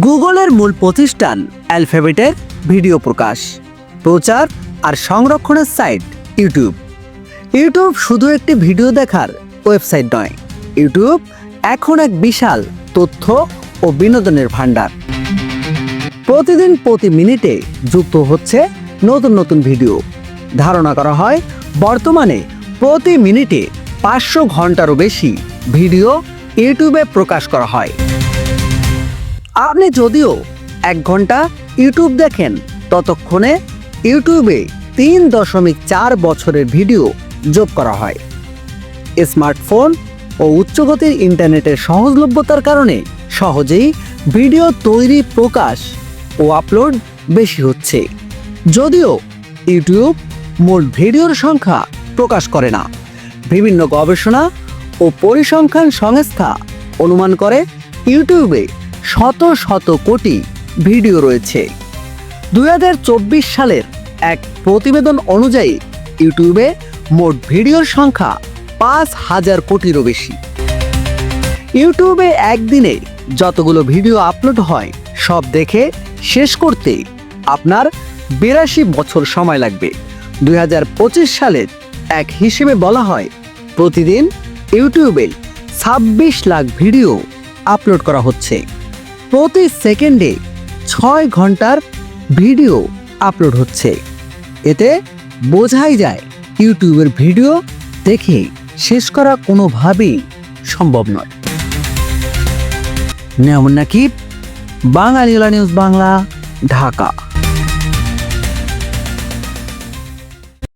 গুগলের মূল প্রতিষ্ঠান অ্যালফাবেটের ভিডিও প্রকাশ, প্রচার আর সংরক্ষণের সাইট ইউটিউব। ইউটিউব শুধু একটি ভিডিও দেখার ওয়েবসাইট নয়, ইউটিউব এখন এক বিশাল তথ্য ও বিনোদনের ভান্ডার। প্রতিদিন প্রতি মিনিটে যুক্ত হচ্ছে নতুন নতুন ভিডিও। ধারণা করা হয় বর্তমানে প্রতি মিনিটে 500 ঘন্টারও বেশি ভিডিও ইউটিউবে প্রকাশ করা হয়। আপনি যদিও 1 ঘন্টা ইউটিউব দেখেন, ততক্ষণে ইউটিউবে 3.4 বছরের ভিডিও যোগ করা হয়। স্মার্টফোন ও উচ্চগতির ইন্টারনেটের সহজলভ্যতার কারণে সহজেই ভিডিও তৈরি, প্রকাশ ও আপলোড বেশি হচ্ছে। যদিও ইউটিউব মোট ভিডিওর সংখ্যা প্রকাশ করে না, বিভিন্ন গবেষণা ও পরিসংখ্যান সংস্থা অনুমান করে ইউটিউবে শত শত কোটি ভিডিও রয়েছে। 2024 সালের এক প্রতিবেদন অনুযায়ী ইউটিউবে মোট ভিডিওর সংখ্যা 5,000 কোটিরও বেশি। ইউটিউবে একদিনে যতগুলো ভিডিও আপলোড হয়, সব দেখে শেষ করতে আপনার 82 বছর সময় লাগবে। 2025 সালের এক হিসেবে বলা হয়, প্রতিদিন ইউটিউবে 26 লাখ ভিডিও আপলোড করা হচ্ছে। প্রতি সেকেন্ডে 6 ঘন্টার ভিডিও আপলোড হচ্ছে। এতে বোঝাই যায় ইউটিউবের ভিডিও দেখে শেষ করা কোনোভাবেই সম্ভব নয়। নেমন নাকিব, বাঙালিওলা নিউজ বাংলা, ঢাকা।